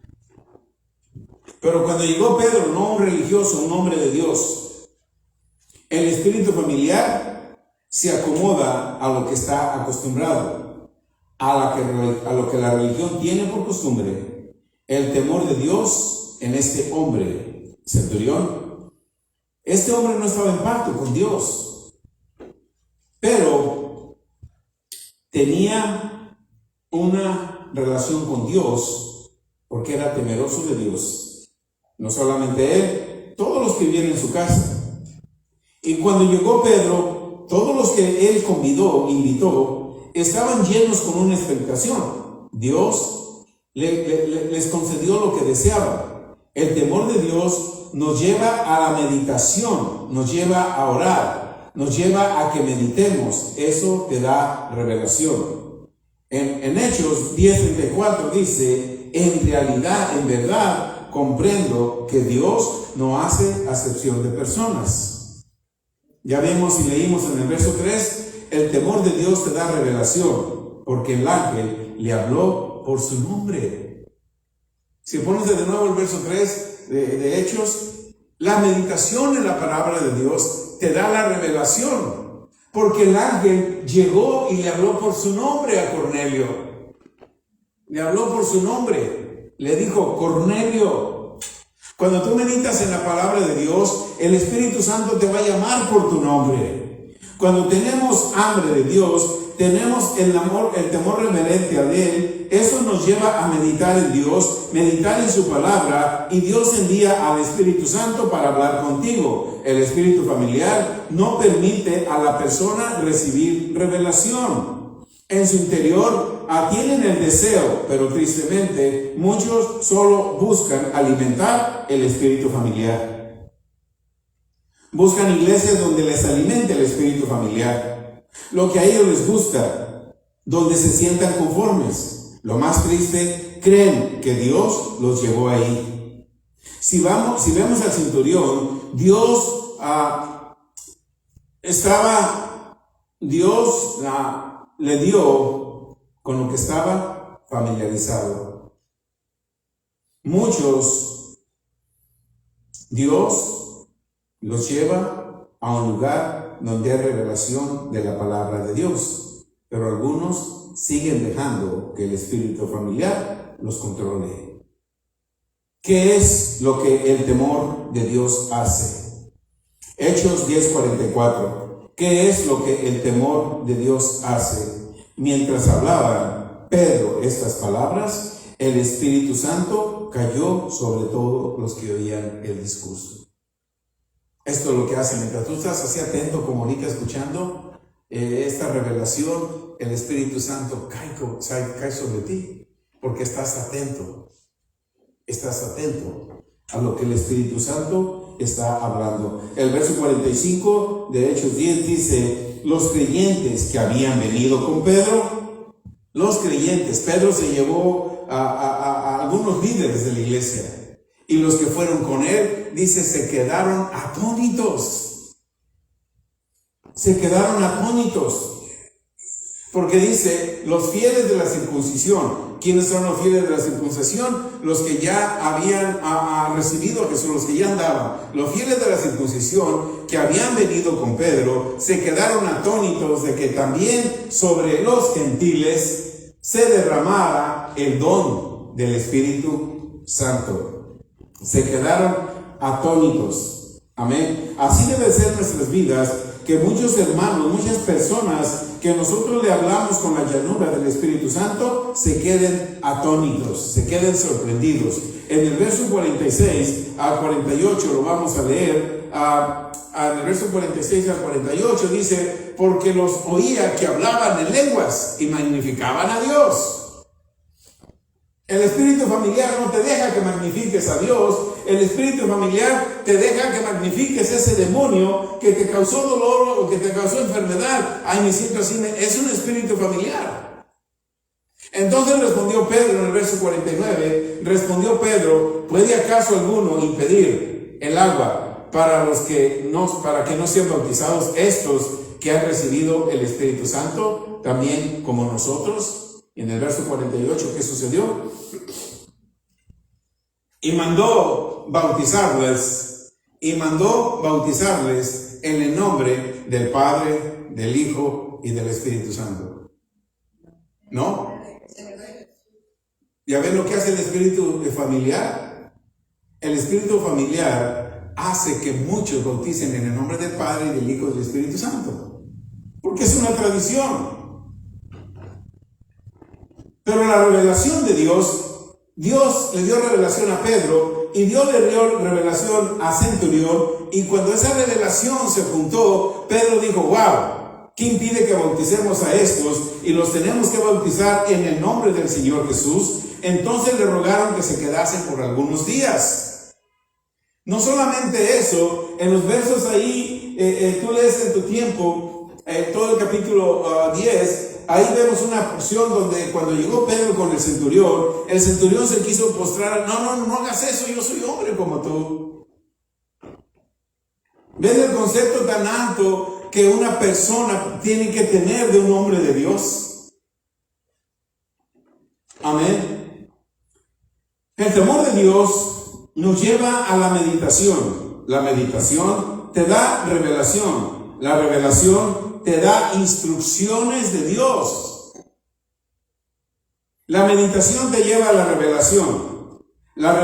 Pero cuando llegó Pedro, no un religioso, un hombre de Dios, el espíritu familiar se acomoda a lo que está acostumbrado, a lo que la religión tiene por costumbre. El temor de Dios en este hombre, centurión. Este hombre no estaba en pacto con Dios, pero tenía una relación con Dios porque era temeroso de Dios. No solamente él, todos los que vivían en su casa. Y cuando llegó Pedro, todos los que él invitó, estaban llenos con una expectación. Dios les concedió lo que deseaban. El temor de Dios nos lleva a la meditación, nos lleva a orar, nos lleva a que meditemos. Eso te da revelación. En Hechos 10:34 dice, en realidad, en verdad, comprendo que Dios no hace acepción de personas. Ya vimos y leímos en el verso 3, el temor de Dios te da revelación, porque el ángel le habló por su nombre. Si pones de nuevo el verso 3 de Hechos, la meditación en la palabra de Dios te da la revelación, porque el ángel llegó y le habló por su nombre a Cornelio. Le habló por su nombre. Le dijo, Cornelio. Cuando tú meditas en la palabra de Dios, el Espíritu Santo te va a llamar por tu nombre. Cuando tenemos hambre de Dios, tenemos el temor reverente a Él, eso nos lleva a meditar en Dios, meditar en su palabra, y Dios envía al Espíritu Santo para hablar contigo. El espíritu familiar no permite a la persona recibir revelación. En su interior tienen el deseo, pero tristemente muchos solo buscan alimentar el espíritu familiar. Buscan iglesias donde les alimente el espíritu familiar, lo que a ellos les gusta, donde se sientan conformes. Lo más triste, creen que Dios los llevó ahí. Si vemos al centurión, Dios le dio con lo que estaba familiarizado. Muchos, Dios los lleva a un lugar donde hay revelación de la palabra de Dios, pero algunos siguen dejando que el espíritu familiar los controle. ¿Qué es lo que el temor de Dios hace? Hechos 10:44. ¿Qué es lo que el temor de Dios hace? Mientras hablaba Pedro estas palabras, el Espíritu Santo cayó sobre todos los que oían el discurso. Esto es lo que hace. Mientras tú estás así atento, como ahorita escuchando esta revelación, el Espíritu Santo cae sobre ti, porque estás atento a lo que el Espíritu Santo está hablando. El verso 45 de Hechos 10 dice, los creyentes que habían venido con Pedro, Pedro se llevó a algunos líderes de la iglesia, y los que fueron con él, dice, se quedaron atónitos, porque dice, los fieles de la circuncisión, ¿Quiénes son los fieles de la circuncisión? Los que ya habían recibido a Jesús, los que ya andaban. Los fieles de la circuncisión que habían venido con Pedro se quedaron atónitos de que también sobre los gentiles se derramara el don del Espíritu Santo. Se quedaron atónitos. Amén. Así debe ser nuestras vidas, que muchos hermanos, muchas personas que nosotros le hablamos con la llanura del Espíritu Santo, se queden atónitos, se queden sorprendidos. En el verso 46 al 48 lo vamos a leer. En el verso 46 al 48 dice: porque los oía que hablaban en lenguas y magnificaban a Dios. El espíritu familiar no te deja que magnifiques a Dios. El espíritu familiar te deja que magnifiques ese demonio que te causó dolor o que te causó enfermedad. Ay, me siento así. Es un espíritu familiar. Entonces respondió Pedro en el verso 49. Respondió Pedro: ¿puede acaso alguno impedir el agua para que no sean bautizados estos que han recibido el Espíritu Santo también como nosotros? Y en el verso 48, ¿qué sucedió? Y mandó bautizarles en el nombre del Padre, del Hijo y del Espíritu Santo. ¿No? ¿Ya ven lo que hace el espíritu familiar? El espíritu familiar hace que muchos bauticen en el nombre del Padre, del Hijo y del Espíritu Santo. Porque es una tradición. Pero la revelación de Dios le dio revelación a Pedro y Dios le dio revelación a Centurión, y cuando esa revelación se juntó, Pedro dijo: wow, ¿qué impide que bauticemos a estos? Y los tenemos que bautizar en el nombre del Señor Jesús. Entonces le rogaron que se quedasen por algunos días. No solamente eso, en los versos ahí, tú lees en tu tiempo, todo el capítulo 10, ahí vemos una porción donde cuando llegó Pedro con el centurión se quiso postrar. No hagas eso, yo soy hombre como tú. ¿Ves el concepto tan alto que una persona tiene que tener de un hombre de Dios? Amén. El temor de Dios nos lleva a la meditación. La meditación te da revelación. La revelación te da instrucciones de Dios. La meditación te lleva a la revelación. La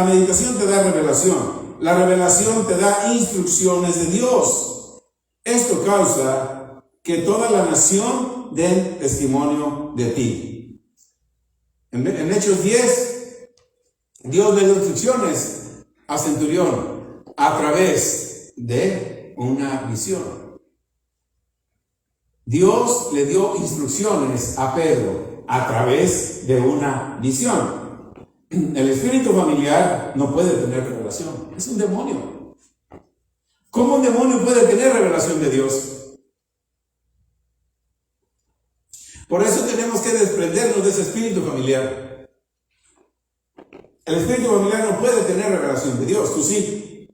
meditación te da revelación. La revelación te da instrucciones de Dios. Esto causa que toda la nación dé testimonio de ti. En Hechos 10, Dios le dio instrucciones a Centurión a través de una visión. Dios le dio instrucciones a Pedro a través de una visión. El espíritu familiar no puede tener revelación. Es un demonio. ¿Cómo un demonio puede tener revelación de Dios? Por eso tenemos que desprendernos de ese espíritu familiar. El espíritu familiar no puede tener revelación de Dios. Tú sí.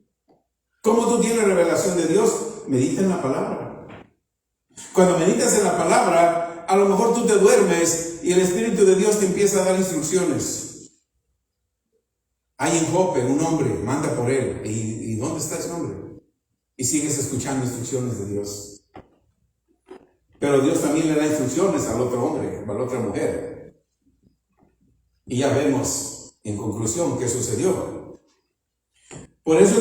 ¿Cómo tú tienes revelación de Dios? Medita en la palabra. Cuando meditas en la palabra, a lo mejor tú te duermes y el Espíritu de Dios te empieza a dar instrucciones. Hay en Jope un hombre, manda por él. ¿Y dónde está ese hombre? Y sigues escuchando instrucciones de Dios. Pero Dios también le da instrucciones al otro hombre, a la otra mujer. Y ya vemos, en conclusión, qué sucedió. Por eso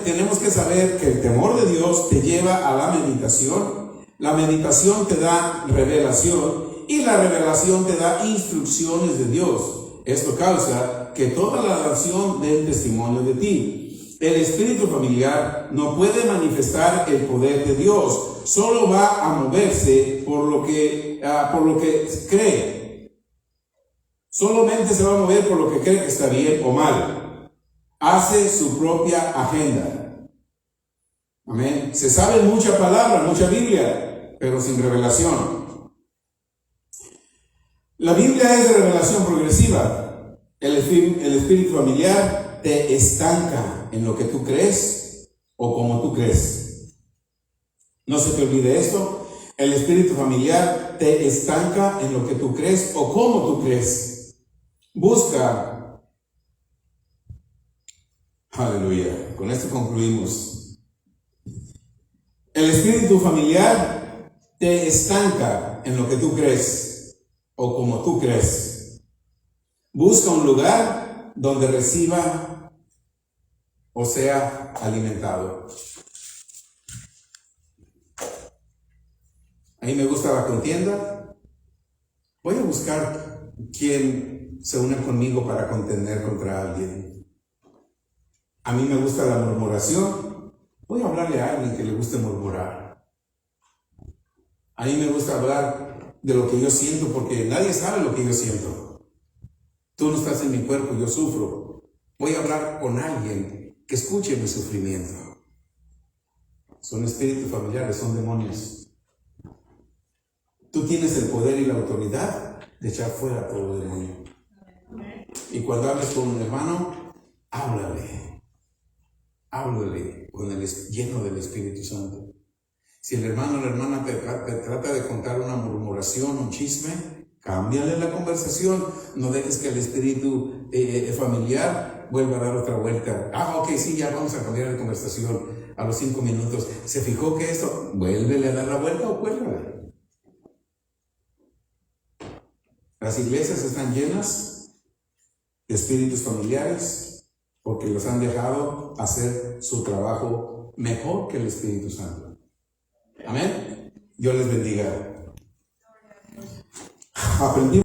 tenemos que saber que el temor de Dios te lleva a la meditación. La meditación te da revelación y la revelación te da instrucciones de Dios. Esto causa que toda la nación dé testimonio de ti. El espíritu familiar no puede manifestar el poder de Dios, solo va a moverse por lo que cree. Solamente se va a mover por lo que cree que está bien o mal. Hace su propia agenda. Amén. Se sabe mucha palabra, mucha Biblia, pero sin revelación. La Biblia es de revelación progresiva. El espíritu familiar te estanca en lo que tú crees o como tú crees. No se te olvide esto. El espíritu familiar te estanca en lo que tú crees o cómo tú crees. Busca. Aleluya. Con esto concluimos. El espíritu familiar te estanca en lo que tú crees o como tú crees. Busca un lugar donde reciba o sea alimentado. A mí me gusta la contienda. Voy a buscar quien se une conmigo para contender contra alguien. A mí me gusta la murmuración. Voy a hablarle a alguien que le guste murmurar. A mí me gusta hablar de lo que yo siento porque nadie sabe lo que yo siento. Tú no estás en mi cuerpo, yo sufro. Voy a hablar con alguien que escuche mi sufrimiento. Son espíritus familiares, son demonios. Tú tienes el poder y la autoridad de echar fuera todo demonio. Y cuando hables con un hermano, háblale con el lleno del Espíritu Santo. Si el hermano o la hermana te trata de contar una murmuración, un chisme, cámbiale la conversación. No dejes que el espíritu familiar vuelva a dar otra vuelta. Ok, sí, ya vamos a cambiar de conversación a los 5 minutos. ¿Se fijó que esto? Vuélvele a dar la vuelta o cuélgale. Las iglesias están llenas de espíritus familiares porque los han dejado hacer su trabajo mejor que el Espíritu Santo. Amén. Dios les bendiga. Aprendí